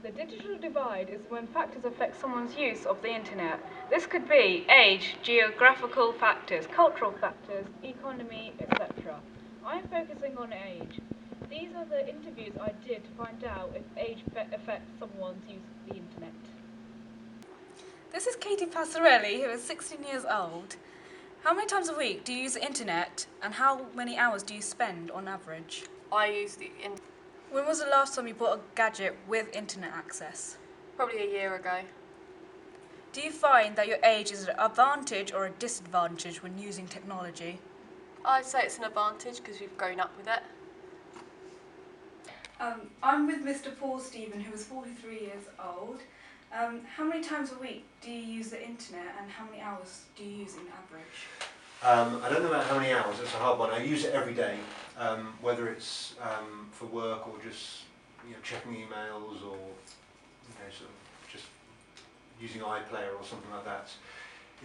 The digital divide is when factors affect someone's use of the internet. This could be age, geographical factors, cultural factors, economy, etc. I'm focusing on age. These are the interviews I did to find out if age affects someone's use of the internet. This is Katie Passarelli, who is 16 years old. How many times a week do you use the internet, and how many hours do you spend on average? I use the internet When was the last time you bought a gadget with internet access? probably a year ago. Do you find that your age is an advantage or a disadvantage when using technology? I'd say it's an advantage because we've grown up with it. I'm with Mr. Paul Stephen, who is 43 years old. How many times a week do you use the internet, and how many hours do you use in average? I don't know about how many hours, it's a hard one. I use it every day, whether it's for work or just checking emails or sort of just using iPlayer or something like that.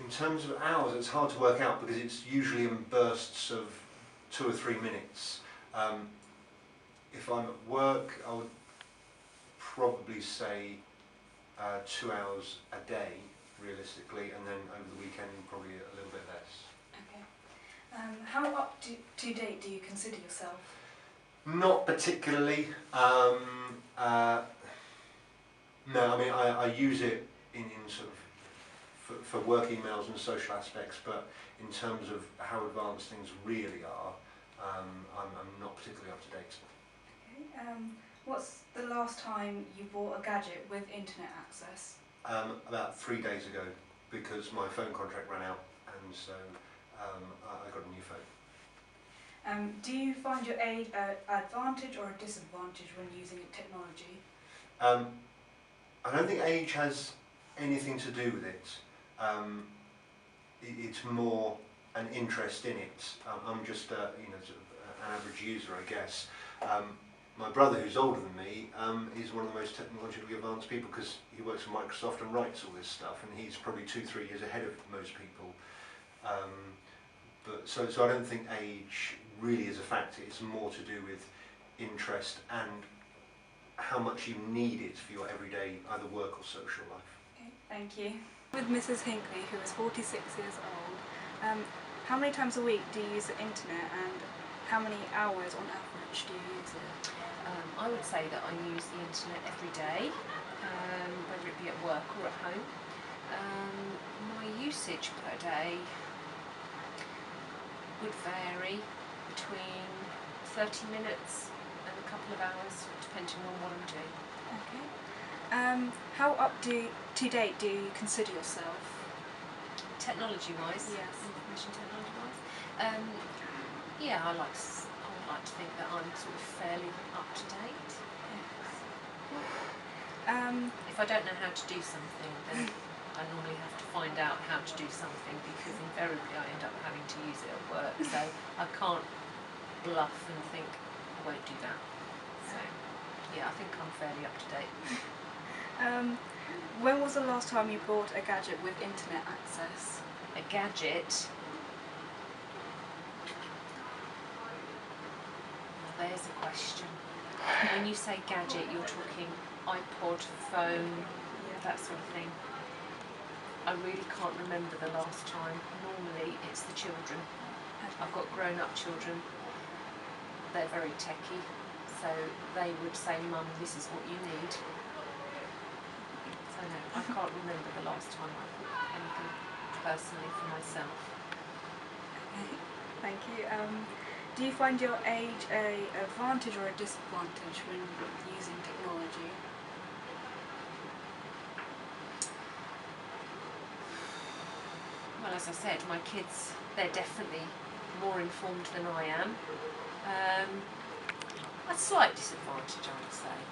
In terms of hours, it's hard to work out because it's usually in bursts of 2 or 3 minutes. If I'm at work, I would probably say 2 hours a day, realistically, and then over the weekend probably a little bit less. Okay. How up to date do you consider yourself? Not particularly. No, I mean I use it in sort of for work emails and social aspects, but in terms of how advanced things really are, I'm not particularly up to date. Okay. What's the last time you bought a gadget with internet access? About 3 days ago, because my phone contract ran out, and so I got a new phone. Do you find your age an advantage or a disadvantage when using technology? I don't think age has anything to do with it. It's more an interest in it. I'm just sort of an average user, I guess. My brother, who's older than me, is one of the most technologically advanced people because he works for Microsoft and writes all this stuff, and he's probably 2-3 years ahead of most people. So I don't think age really is a factor. It's more to do with interest and how much you need it for your everyday either work or social life. Okay, thank you. With Mrs. Hinckley, who is 46 years old, how many times a week do you use the internet, and how many hours on average do you use it? I would say that I use the internet every day, whether it be at work or at home. My usage per day would vary between 30 minutes and a couple of hours, depending on what I'm doing. Okay. How up to date do you consider yourself? Technology-wise? Yes. Information technology-wise? Yeah, I would like to think that I'm sort of fairly up to date. If I don't know how to do something, then I normally have to find out how to do something, because invariably I end up having to use it at work, so I can't bluff and think I won't do that. So yeah, I think I'm fairly up to date. When was the last time you bought a gadget with internet access? A gadget? Well, there's a question. When you say gadget, you're talking iPod, phone, that sort of thing. I really can't remember the last time. Normally it's the children. I've got grown-up children. They're very techy, so they would say, "Mum, this is what you need." So no, I can't remember the last time I bought anything personally for myself. Okay, thank you. Do you find your age an advantage or a disadvantage when using technology? Well, as I said, my kids, they're definitely more informed than I am. A slight disadvantage, I would say,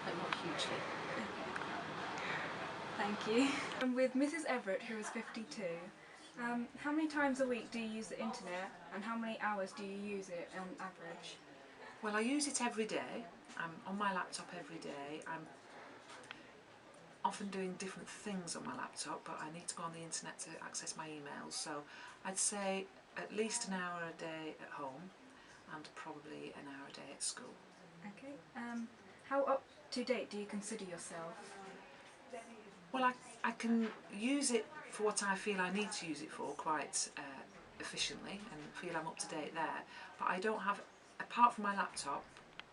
but not hugely. Thank you. I'm with Mrs. Everett, who is 52. How many times a week do you use the internet, and how many hours do you use it on average? Well, I use it every day. I'm on my laptop every day. I'm often doing different things on my laptop, but I need to go on the internet to access my emails, so I'd say at least an hour a day at home and probably an hour a day at school. Okay. How up to date do you consider yourself? Well, I can use it for what I feel I need to use it for quite efficiently and feel I'm up to date there, but I don't have, apart from my laptop,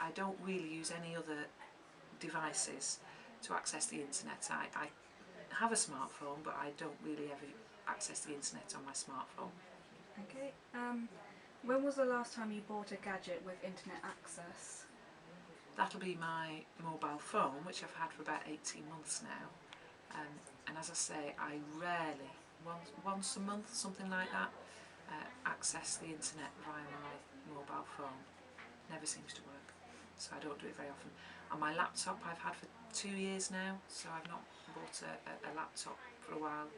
I don't really use any other devices to access the internet. I have a smartphone, but I don't really ever access the internet on my smartphone. Okay. When was the last time you bought a gadget with internet access? That'll be my mobile phone, which I've had for about 18 months now. And as I say, I rarely, once a month, something like that, access the internet via my mobile phone. Never seems to work, so I don't do it very often. And my laptop I've had for 2 years now, so I've not bought a laptop for a while,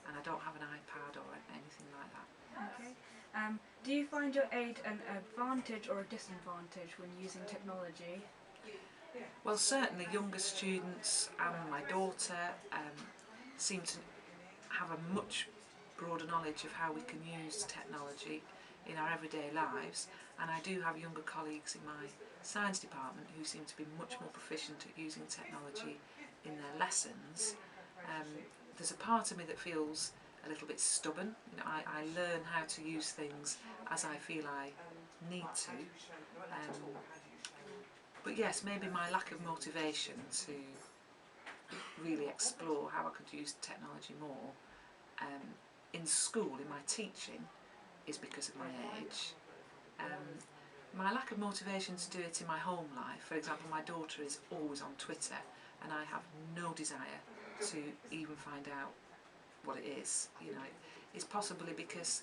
and I don't have an iPad or anything like that. Okay. Do you find your age an advantage or a disadvantage when using technology? Well, certainly younger students and my daughter seem to have a much broader knowledge of how we can use technology in our everyday lives, and I do have younger colleagues in my science department who seem to be much more proficient at using technology in their lessons. There's a part of me that feels a little bit stubborn. You know, I learn how to use things as I feel I need to. But yes, maybe my lack of motivation to really explore how I could use technology more in school, in my teaching, is because of my age. My lack of motivation to do it in my home life, for example, my daughter is always on Twitter and I have no desire to even find out what it is. You know, it's possibly because,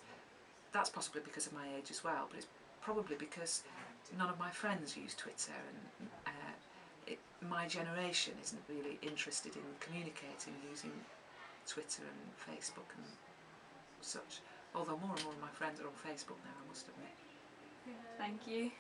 that's possibly because of my age as well, but it's probably because none of my friends use Twitter, and my generation isn't really interested in communicating using Twitter and Facebook and such, although more and more of my friends are on Facebook now, I must admit. Thank you.